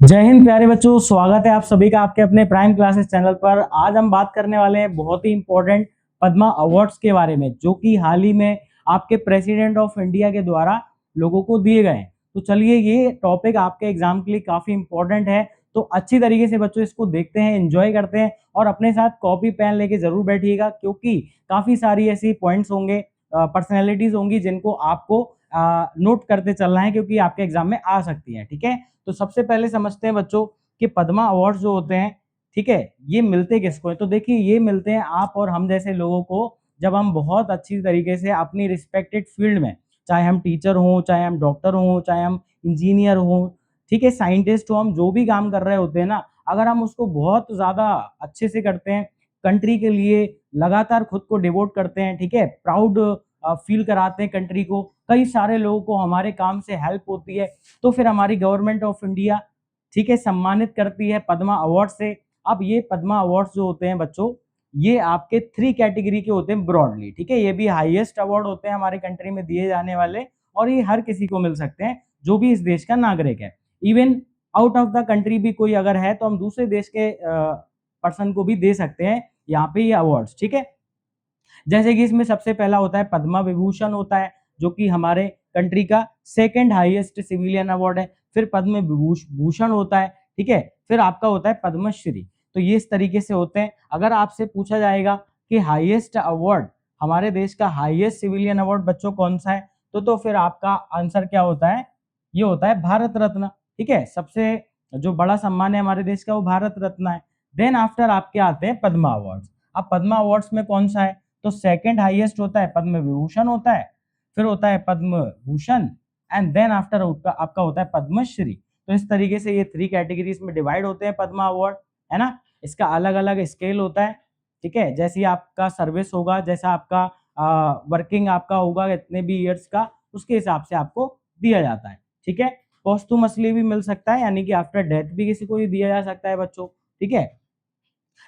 जय हिंद प्यारे बच्चों, स्वागत है आप सभी का आपके अपने प्राइम क्लासेस चैनल पर। आज हम बात करने वाले हैं बहुत ही इंपॉर्टेंट पद्मा अवार्ड्स के बारे में, जो कि हाल ही में आपके प्रेसिडेंट ऑफ इंडिया के द्वारा लोगों को दिए गए हैं। तो चलिए, ये टॉपिक आपके एग्जाम के लिए काफी इंपॉर्टेंट है, तो अच्छी तरीके से बच्चों इसको देखते हैं, एंजॉय करते हैं और अपने साथ कॉपी पेन लेके जरूर बैठिएगा, क्योंकि काफी सारी ऐसी पॉइंट्स होंगे, पर्सनैलिटीज होंगी जिनको आपको नोट करते चलना है, क्योंकि आपके एग्जाम में आ सकती है। ठीक है, तो सबसे पहले समझते हैं बच्चों कि पद्मा अवार्ड्स जो होते हैं, ठीक है, ये मिलते किसको है। तो देखिए, ये मिलते हैं आप और हम जैसे लोगों को, जब हम बहुत अच्छी तरीके से अपनी रिस्पेक्टेड फील्ड में, चाहे हम टीचर हों, चाहे हम डॉक्टर हों, चाहे हम इंजीनियर हों, ठीक है, साइंटिस्ट हो, हम जो भी काम कर रहे होते हैं ना, अगर हम उसको बहुत ज़्यादा अच्छे से करते हैं, कंट्री के लिए लगातार खुद को डिवोट करते हैं, ठीक है, प्राउड फील कराते हैं कंट्री को, कई सारे लोगों को हमारे काम से हेल्प होती है, तो फिर हमारी गवर्नमेंट ऑफ इंडिया, ठीक है, सम्मानित करती है पद्मा अवार्ड से। अब ये पद्मा अवार्ड्स जो होते हैं बच्चों, ये आपके 3 कैटेगरी के होते हैं ब्रॉडली, ठीक है, ये भी हाईएस्ट अवार्ड होते हैं हमारे कंट्री में दिए जाने वाले, और ये हर किसी को मिल सकते हैं जो भी इस देश का नागरिक है। Even out of the country भी कोई अगर है, तो हम दूसरे देश के पर्सन को भी दे सकते हैं यहाँ पे ये अवार्ड्स, ठीक है। जैसे कि इसमें सबसे पहला होता है पद्मा विभूषण होता है, जो कि हमारे कंट्री का सेकंड हाईएस्ट सिविलियन अवार्ड है। फिर पद्म भूषण होता है, ठीक है, फिर आपका होता है पद्मश्री। तो ये इस तरीके से होते हैं। अगर आपसे पूछा जाएगा कि हाईएस्ट अवार्ड, हमारे देश का हाईएस्ट सिविलियन अवार्ड बच्चों कौन सा है, तो फिर आपका आंसर क्या होता है, ये होता है भारत रत्न, ठीक है। सबसे जो बड़ा सम्मान है हमारे देश का, वो भारत रत्न है। देन आफ्टर आपके आते हैं पद्मा अवार्ड्स। अब पद्मा अवार्ड्स में कौन सा है, तो सेकंड हाईएस्ट होता है पद्म विभूषण होता है, फिर होता है Padma Bhushan, and then after आपका होता है पद्मश्री। तो इस तरीके से ये 3 कैटेगरीज में डिवाइड होते हैं पद्मा अवार्ड, है ना। इसका अलग अलग स्केल होता है, ठीक है, जैसे आपका सर्विस होगा, जैसा आपका वर्किंग आपका होगा इतने भी ईयर्स का, उसके हिसाब से आपको दिया जाता है, ठीक है। पोस्टुमसली भी मिल सकता है, यानी कि आफ्टर डेथ भी किसी को भी दिया जा सकता है बच्चों, ठीक है।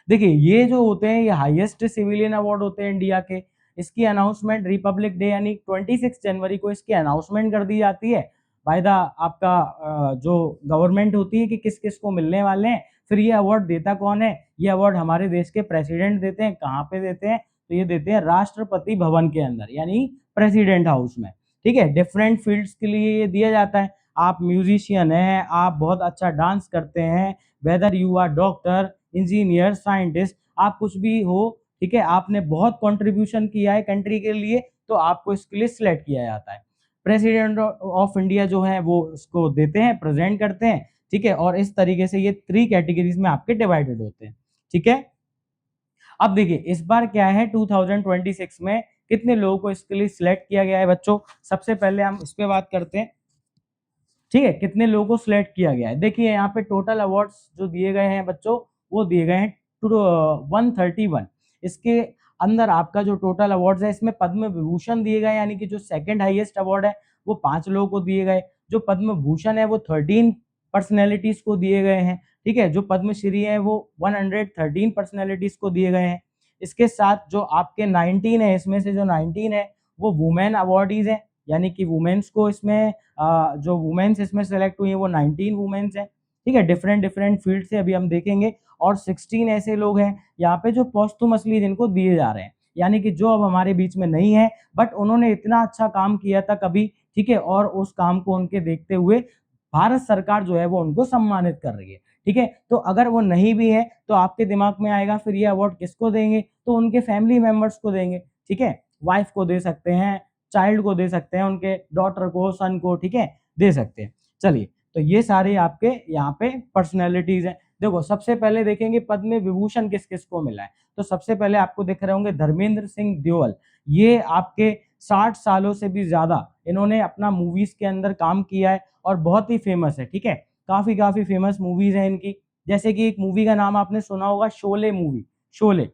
देखिए, ये जो होते हैं, ये हाईएस्ट सिविलियन अवार्ड होते हैं इंडिया के। इसकी अनाउंसमेंट रिपब्लिक डे यानी 26 जनवरी को इसकी अनाउंसमेंट कर दी जाती है बाय द आपका जो गवर्नमेंट होती है कि किस किस को मिलने वाले हैं। फिर ये अवार्ड देता कौन है, ये अवार्ड हमारे देश के प्रेसिडेंट देते हैं। कहाँ पे देते हैं, तो ये देते हैं राष्ट्रपति भवन के अंदर, यानी प्रेसिडेंट हाउस में, ठीक है। डिफरेंट फील्ड्स के लिए ये दिया जाता है। आप म्यूजिशियन हैं, आप बहुत अच्छा डांस करते हैं, whether you are doctor, engineer, scientist, आप कुछ भी हो, ठीक है, आपने बहुत कंट्रीब्यूशन किया है कंट्री के लिए, तो आपको इसके लिए सिलेक्ट किया जाता है। प्रेसिडेंट ऑफ इंडिया जो है वो उसको देते हैं, प्रेजेंट करते हैं, ठीक है। और इस तरीके से ये 3 कैटेगरीज में आपके डिवाइडेड होते हैं, ठीक है। अब देखिए, इस बार क्या है, 2026 में कितने लोगों को इसके लिए सिलेक्ट किया गया है बच्चों। सबसे पहले हम इस पे बात करते हैं, ठीक है, कितने लोगों को सिलेक्ट किया गया है। देखिए, यहाँ पे टोटल अवार्ड्स जो दिए गए हैं बच्चों, वो दिए गए हैं 131। इसके अंदर आपका जो टोटल अवार्ड्स है, इसमें पद्म विभूषण दिए गए, यानी कि जो सेकंड हाईएस्ट अवार्ड है वो 5 लोगों को दिए गए। जो पद्म भूषण है वो 13 पर्सनैलिटीज को दिए गए हैं, ठीक है। जो पद्मश्री है वो 113 पर्सनैलिटीज को दिए गए हैं। इसके साथ जो आपके 19 है, इसमें से जो 19 है वो वुमेन अवार्डीज है, यानी कि वुमेन्स को इसमें जो वुमेन्स इसमें सेलेक्ट हुई है वो 19 वुमेन्स हैं, ठीक है। डिफरेंट डिफरेंट फील्ड से अभी हम देखेंगे। और 16 ऐसे लोग हैं यहाँ पे जो पोस्टुमसली जिनको दिए जा रहे हैं, यानी कि जो अब हमारे बीच में नहीं है, बट उन्होंने इतना अच्छा काम किया था कभी, ठीक है, और उस काम को उनके देखते हुए भारत सरकार जो है वो उनको सम्मानित कर रही है, ठीक है। तो अगर वो नहीं भी है, तो आपके दिमाग में आएगा फिर ये अवार्ड किसको देंगे, तो उनके फैमिली मेंबर्स को देंगे, ठीक है। वाइफ को दे सकते हैं, चाइल्ड को दे सकते हैं, उनके डॉटर को, सन को, ठीक है, दे सकते हैं। चलिए, तो ये सारे आपके यहाँ पे पर्सनैलिटीज हैं। देखो, सबसे पहले देखेंगे पद्म विभूषण किस किस को मिला है। तो सबसे पहले आपको दिख रहे होंगे धर्मेंद्र सिंह देओल। ये आपके 60 सालों से भी ज्यादा इन्होंने अपना मूवीज के अंदर काम किया है और बहुत ही फेमस है, ठीक है। काफी काफी फेमस मूवीज हैं इनकी। जैसे कि एक मूवी का नाम आपने सुना होगा, शोले मूवी। शोले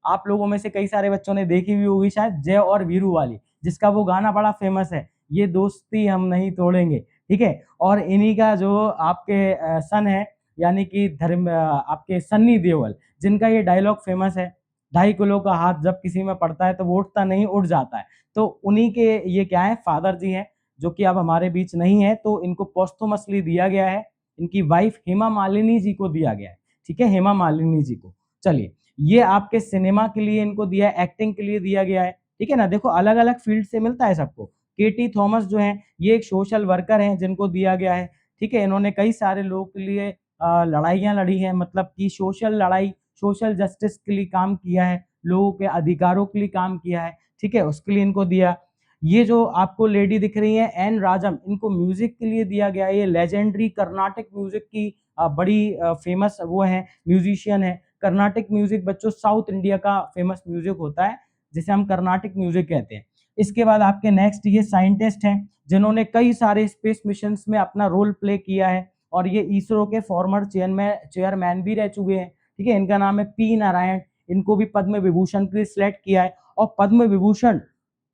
आप लोगों में से कई सारे बच्चों ने देखी हुई होगी शायद, जय और वीरू वाली, जिसका वो गाना बड़ा फेमस है, ये दोस्ती हम नहीं तोड़ेंगे, ठीक है। और इन्हीं का जो आपके सन है, यानी कि आपके सन्नी देओल, जिनका ये डायलॉग फेमस है, 2.5 किलो का हाथ जब किसी में पड़ता है तो वो उठता नहीं, उठ जाता है। तो उन्हीं के ये क्या है, फादर जी हैं, जो कि अब हमारे बीच नहीं है, तो इनको पोस्टुमसली दिया गया है, इनकी वाइफ हेमा मालिनी जी को दिया गया है, ठीक है, हेमा मालिनी जी को। चलिए, ये आपके सिनेमा के लिए इनको दिया है, एक्टिंग के लिए दिया गया है, ठीक है ना। देखो अलग अलग फील्ड से मिलता है सबको। केटी थॉमस जो है ये एक सोशल वर्कर हैं जिनको दिया गया है, ठीक है। इन्होंने कई सारे लोगों के लिए लड़ाइयाँ लड़ी हैं, मतलब कि सोशल लड़ाई, सोशल जस्टिस के लिए काम किया है, लोगों के अधिकारों के लिए काम किया है, ठीक है, उसके लिए इनको दिया। ये जो आपको लेडी दिख रही है एन राजम, इनको म्यूजिक के लिए दिया गया है। ये लेजेंडरी कर्नाटिक म्यूजिक की बड़ी फेमस वो है, म्यूजिशियन है। कर्नाटिक म्यूजिक बच्चों साउथ इंडिया का फेमस म्यूजिक होता है जिसे हम कर्नाटिक म्यूजिक कहते हैं। इसके बाद आपके नेक्स्ट ये साइंटिस्ट हैं जिन्होंने कई सारे स्पेस मिशंस में अपना रोल प्ले किया है और ये इसरो के फॉर्मर चेयरमैन भी रह चुके हैं, ठीक है। इनका नाम है पी नारायण। इनको भी पद्म विभूषण के लिए सिलेक्ट किया है और पद्म विभूषण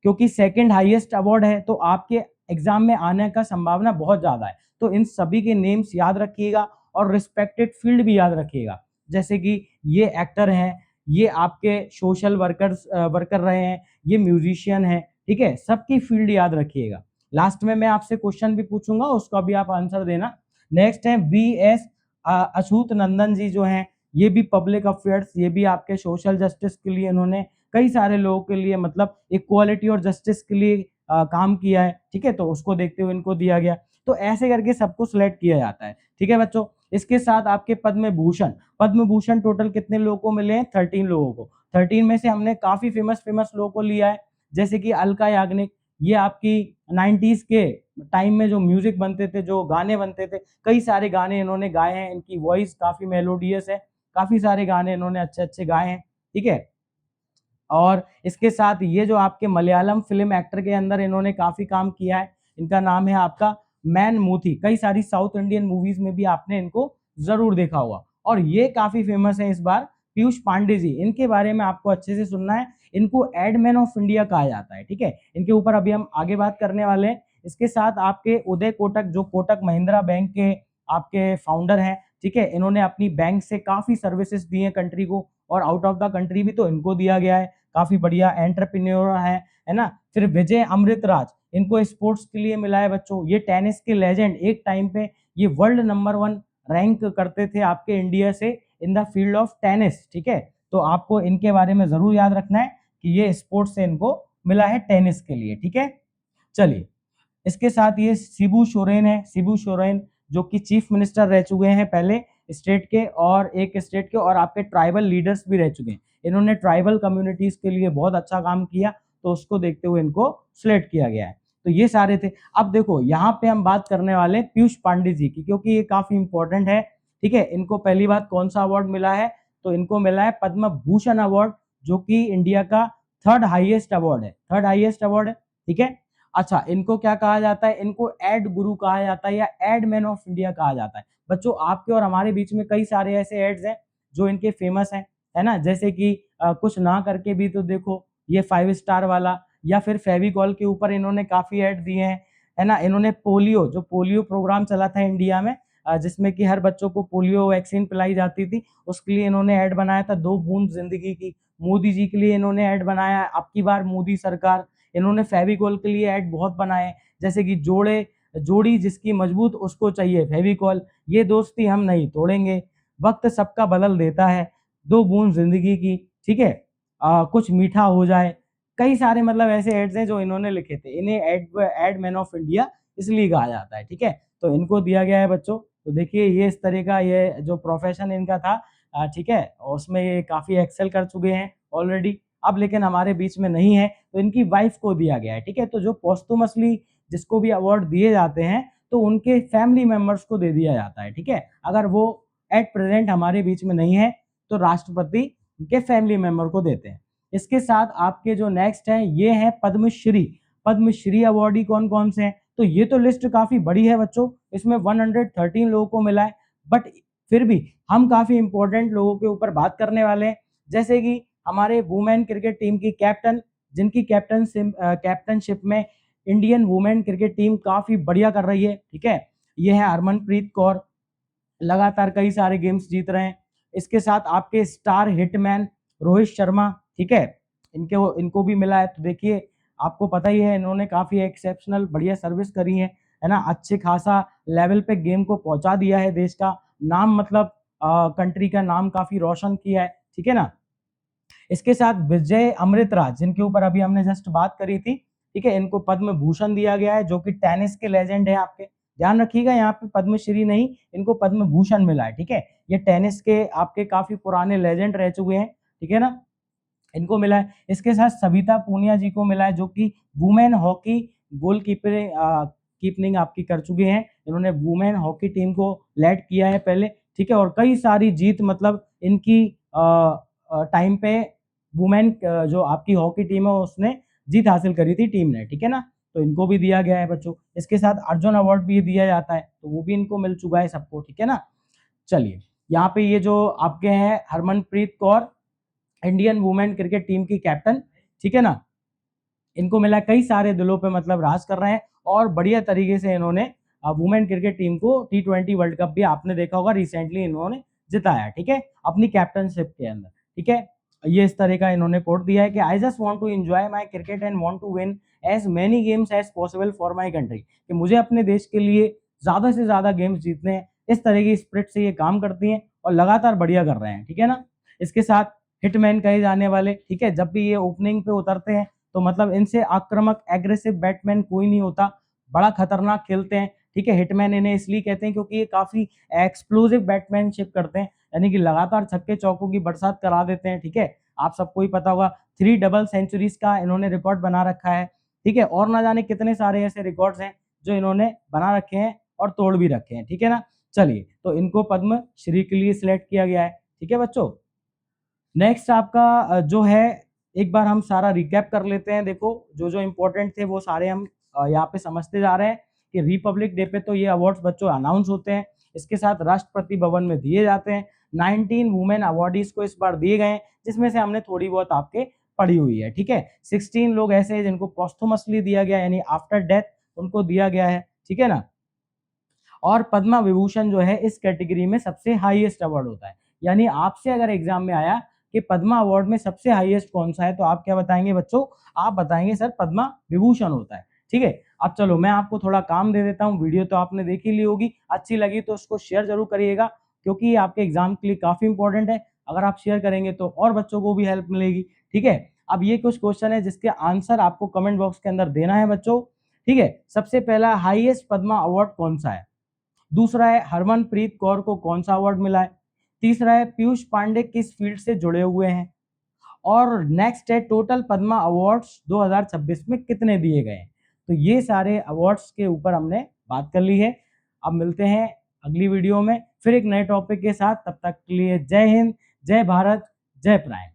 क्योंकि सेकंड हाईएस्ट अवार्ड है तो आपके एग्जाम में आने का संभावना बहुत ज्यादा है। तो इन सभी के नेम्स याद रखिएगा और रिस्पेक्टेड फील्ड भी याद रखिएगा। जैसे कि ये एक्टर हैं, ये आपके सोशल वर्कर रहे हैं, ये म्यूजिशियन है, ठीक है। सबकी फील्ड याद रखिएगा। लास्ट में मैं आपसे क्वेश्चन भी पूछूंगा, उसका भी आप आंसर देना। नेक्स्ट है बी.एस. अछूत नंदन जी जो हैं, ये भी पब्लिक अफेयर्स, ये भी आपके सोशल जस्टिस के लिए इन्होंने कई सारे लोगों के लिए मतलब इक्वालिटी और जस्टिस के लिए काम किया है, ठीक है। तो उसको देखते हुए इनको दिया गया। तो ऐसे करके सबको सिलेक्ट किया जाता है, ठीक है बच्चों। इसके साथ आपके पद्म भूषण टोटल कितने लोगों को मिले हैं? 13 लोगों को। 13 में से हमने काफी फेमस लोगों को लिया है, जैसे कि अलका याग्निक। ये आपकी 90s के टाइम में जो म्यूजिक बनते थे, जो गाने बनते थे, कई सारे गाने इन्होंने गाए हैं। इनकी वॉइस काफी मेलोडियस है, काफी सारे गाने इन्होंने अच्छे अच्छे गाए हैं, ठीक है। और इसके साथ ये जो आपके मलयालम फिल्म एक्टर के अंदर इन्होंने काफी काम किया है, इनका नाम है आपका मैन मूथी। कई सारी साउथ इंडियन मूवीज में भी आपने इनको जरूर देखा होगा और ये काफी फेमस है इस बार। पीयूष पांडे जी, इनके बारे में आपको अच्छे से सुनना है। इनको एडमैन ऑफ इंडिया कहा जाता है, ठीक है। इनके ऊपर अभी हम आगे बात करने वाले हैं। इसके साथ आपके उदय कोटक, जो कोटक महिंद्रा बैंक के आपके फाउंडर हैं, ठीक है। इन्होंने अपनी बैंक से काफी सर्विसेज दी हैं कंट्री को और आउट ऑफ द कंट्री भी, तो इनको दिया गया है। काफी बढ़िया एंटरप्रेन्योर है ना। फिर विजय अमृतराज, इनको स्पोर्ट्स के लिए मिला है बच्चों। ये टेनिस के लेजेंड, एक टाइम पे ये वर्ल्ड नंबर 1 रैंक करते थे आपके इंडिया से in the field of tennis, ठीक है। तो आपको इनके बारे में जरूर याद रखना है कि ये स्पोर्ट्स से इनको मिला है टेनिस के लिए, ठीक है। चलिए, इसके साथ ये शिबू सोरेन है। शिबू सोरेन जो कि चीफ मिनिस्टर रह चुके हैं पहले स्टेट के, और एक स्टेट के, और आपके ट्राइबल लीडर्स भी रह चुके हैं। इन्होंने ट्राइबल कम्युनिटीज के लिए बहुत अच्छा काम किया, तो उसको देखते हुए इनको सिलेक्ट किया गया है। तो ये सारे थे। अब देखो यहाँ पे हम बात करने वाले हैं पीयूष पांडे जी की, क्योंकि ये काफी इंपॉर्टेंट है, ठीक है। इनको पहली बात कौन सा अवार्ड मिला है? तो इनको मिला है पद्म भूषण अवार्ड, जो कि इंडिया का थर्ड हाईएस्ट अवार्ड है, ठीक है। अच्छा, इनको क्या कहा जाता है? इनको एड गुरु कहा जाता है या एड मैन ऑफ इंडिया कहा जाता है। बच्चों, आपके और हमारे बीच में कई सारे ऐसे एड्स हैं जो इनके फेमस हैं, है ना। जैसे कि कुछ ना करके भी तो देखो, ये 5 स्टार वाला, या फिर फेविकॉल के ऊपर इन्होंने काफी ऐड दिए हैं, है ना। इन्होंने जो पोलियो प्रोग्राम चला था इंडिया में, जिसमें कि हर बच्चों को पोलियो वैक्सीन पिलाई जाती थी, उसके लिए इन्होंने ऐड बनाया था, 2 बूंद जिंदगी की। मोदी जी के लिए इन्होंने ऐड बनाया, अब की बार मोदी सरकार। इन्होंने फेविकॉल के लिए ऐड बहुत बनाए, जैसे कि जोड़ी जिसकी मजबूत उसको चाहिए फेविकॉल, ये दोस्ती हम नहीं तोड़ेंगे, वक्त सबका बदल देता है, 2 बूंद जिंदगी की, ठीक है। कुछ मीठा हो जाए। कई सारे मतलब ऐसे एड्स हैं जो इन्होंने लिखे थे। इन्हें एड मैन ऑफ इंडिया इसलिए कहा जाता है, ठीक है। तो इनको दिया गया है बच्चों। तो देखिए, ये इस तरह का ये जो प्रोफेशन इनका था, ठीक है, उसमें ये काफी एक्सेल कर चुके हैं ऑलरेडी। अब लेकिन हमारे बीच में नहीं है, तो इनकी वाइफ को दिया गया है, ठीक है। तो जो पोस्टुमसली जिसको भी अवार्ड दिए जाते हैं, तो उनके फैमिली मेंबर्स को दे दिया जाता है, ठीक है। अगर वो एट प्रेजेंट हमारे बीच में नहीं है, तो राष्ट्रपति उनके फैमिली मेंबर को देते हैं। इसके साथ आपके जो नेक्स्ट हैं, ये हैं पद्मश्री। पद्मश्री अवार्डी कौन कौन से हैं? तो ये तो लिस्ट काफी बड़ी है बच्चों, इसमें 113 लोगों को मिला है, बट फिर भी हम काफी इंपॉर्टेंट लोगों के ऊपर बात करने वाले हैं। जैसे कि हमारे वुमेन क्रिकेट टीम की कैप्टन, जिनकी कैप्टनशिप में इंडियन वुमेन क्रिकेट टीम काफी बढ़िया कर रही है, ठीक है। ये है हरमनप्रीत कौर, लगातार कई सारे गेम्स जीत रहे हैं। इसके साथ आपके स्टार हिटमैन रोहित शर्मा, ठीक है, इनको भी मिला है। तो देखिए, आपको पता ही है, इन्होंने काफी एक्सेप्शनल बढ़िया सर्विस करी है। है ना, अच्छे खासा लेवल पे गेम को पहुंचा दिया है, देश का नाम मतलब कंट्री का नाम काफी रोशन किया है, ठीक है ना। इसके साथ विजय अमृतराज, जिनके ऊपर अभी हमने जस्ट बात करी थी, ठीक है, इनको पद्म भूषण दिया गया है, जो कि टेनिस के लेजेंड है आपके, ध्यान रखिएगा, यहाँ पे पद्मश्री नहीं, इनको पद्म भूषण मिला है, ठीक है। ये टेनिस के आपके काफी पुराने लेजेंड रह चुके हैं, ठीक है ना, इनको मिला है। इसके साथ सविता पूनिया जी को मिला है, जो कि वुमेन हॉकी गोल कीपिंग आपकी कर चुके हैं, इन्होंने वुमेन हॉकी टीम को लीड किया है पहले, ठीक है, और कई सारी जीत, मतलब इनकी टाइम पे वुमेन जो आपकी हॉकी टीम है उसने जीत हासिल करी थी टीम ने, ठीक है ना, तो इनको भी दिया गया है बच्चों। इसके साथ अर्जुन अवार्ड भी दिया जाता है, तो वो भी इनको मिल चुका है सबको, ठीक है ना। चलिए, यहाँ पे ये जो आपके हैं Harmanpreet Kaur, Indian women cricket team की कैप्टन, ठीक है ना, इनको मिला, कई सारे दिलों पे मतलब राज कर रहे हैं, और बढ़िया तरीके से इन्होंने वुमेन क्रिकेट टीम को T20 वर्ल्ड कप भी आपने देखा होगा रिसेंटली इन्होंने जिताया, ठीक है, अपनी कैप्टनशिप के अंदर, ठीक है। ये इस तरह का इन्होंने कोट दिया है कि I just want to enjoy my cricket and want to win as many games as possible for my country, कि मुझे अपने देश के लिए ज्यादा से ज्यादा गेम्स जीतने हैं, इस तरह की स्पिरिट से ये काम करती हैं और लगातार बढ़िया कर रहे हैं, ठीक है ना। इसके साथ हिटमैन कहे जाने वाले, ठीक है, जब भी ये ओपनिंग पे उतरते हैं तो मतलब इनसे आक्रामक एग्रेसिव बैट्समैन कोई नहीं होता, बड़ा खतरनाक खेलते हैं, ठीक है। हिटमैन इन्हें इसलिए कहते हैं क्योंकि ये काफी एक्सप्लोसिव बैट्समैनशिप करते हैं, यानी कि लगातार छक्के चौकों की बरसात करा देते हैं, ठीक है। आप सबको ही पता होगा 3 डबल सेंचुरीज का इन्होंने रिकॉर्ड बना रखा है, ठीक है, और ना जाने कितने सारे ऐसे रिकॉर्ड्स हैं जो इन्होंने बना रखे हैं और तोड़ भी रखे हैं, ठीक है ना। चलिए, तो इनको पद्म श्री के लिए सिलेक्ट किया गया है, ठीक है बच्चों। नेक्स्ट आपका जो है, एक बार हम सारा रिकैप कर लेते हैं। देखो, जो जो इम्पोर्टेंट थे वो सारे हम यहाँ पे समझते जा रहे हैं कि रिपब्लिक डे पे तो ये अवार्ड्स बच्चों अनाउंस होते हैं, इसके साथ राष्ट्रपति भवन में दिए जाते हैं। 19 वुमेन अवार्डीज को इस बार दिए गए हैं, जिसमें से हमने थोड़ी बहुत आपके पढ़ी हुई है, ठीक है। 16 लोग ऐसे हैं जिनको पोस्टुमसली दिया गया, यानी आफ्टर डेथ उनको दिया गया है, ठीक है ना। और पद्मा विभूषण जो है इस कैटेगरी में सबसे हाईएस्ट अवार्ड होता है, यानी आपसे अगर एग्जाम में आया कि पद्मा अवार्ड में सबसे हाईएस्ट कौन सा है, तो आप क्या बताएंगे बच्चों, आप बताएंगे सर पद्मा विभूषण होता है, ठीक है। अब चलो, मैं आपको थोड़ा काम दे देता हूँ, वीडियो तो आपने देख ही ली होगी, अच्छी लगी तो उसको शेयर जरूर करिएगा, क्योंकि ये आपके एग्जाम के लिए काफी इंपॉर्टेंट है, अगर आप शेयर करेंगे तो और बच्चों को भी हेल्प मिलेगी, ठीक है। अब ये कुछ क्वेश्चन है जिसके आंसर आपको कमेंट बॉक्स के अंदर देना है बच्चों, ठीक है। सबसे पहला, हाईएस्ट पद्मा अवार्ड कौन सा है। दूसरा है, हरमनप्रीत कौर को कौन सा अवार्ड मिला है। तीसरा है, पीयूष पांडे किस फील्ड से जुड़े हुए हैं। और नेक्स्ट है, टोटल पद्मा अवार्ड्स 2026 में कितने दिए गए हैं। तो ये सारे अवार्ड्स के ऊपर हमने बात कर ली है। अब मिलते हैं अगली वीडियो में फिर एक नए टॉपिक के साथ, तब तक के लिए जय हिंद, जय भारत, जय प्राइम।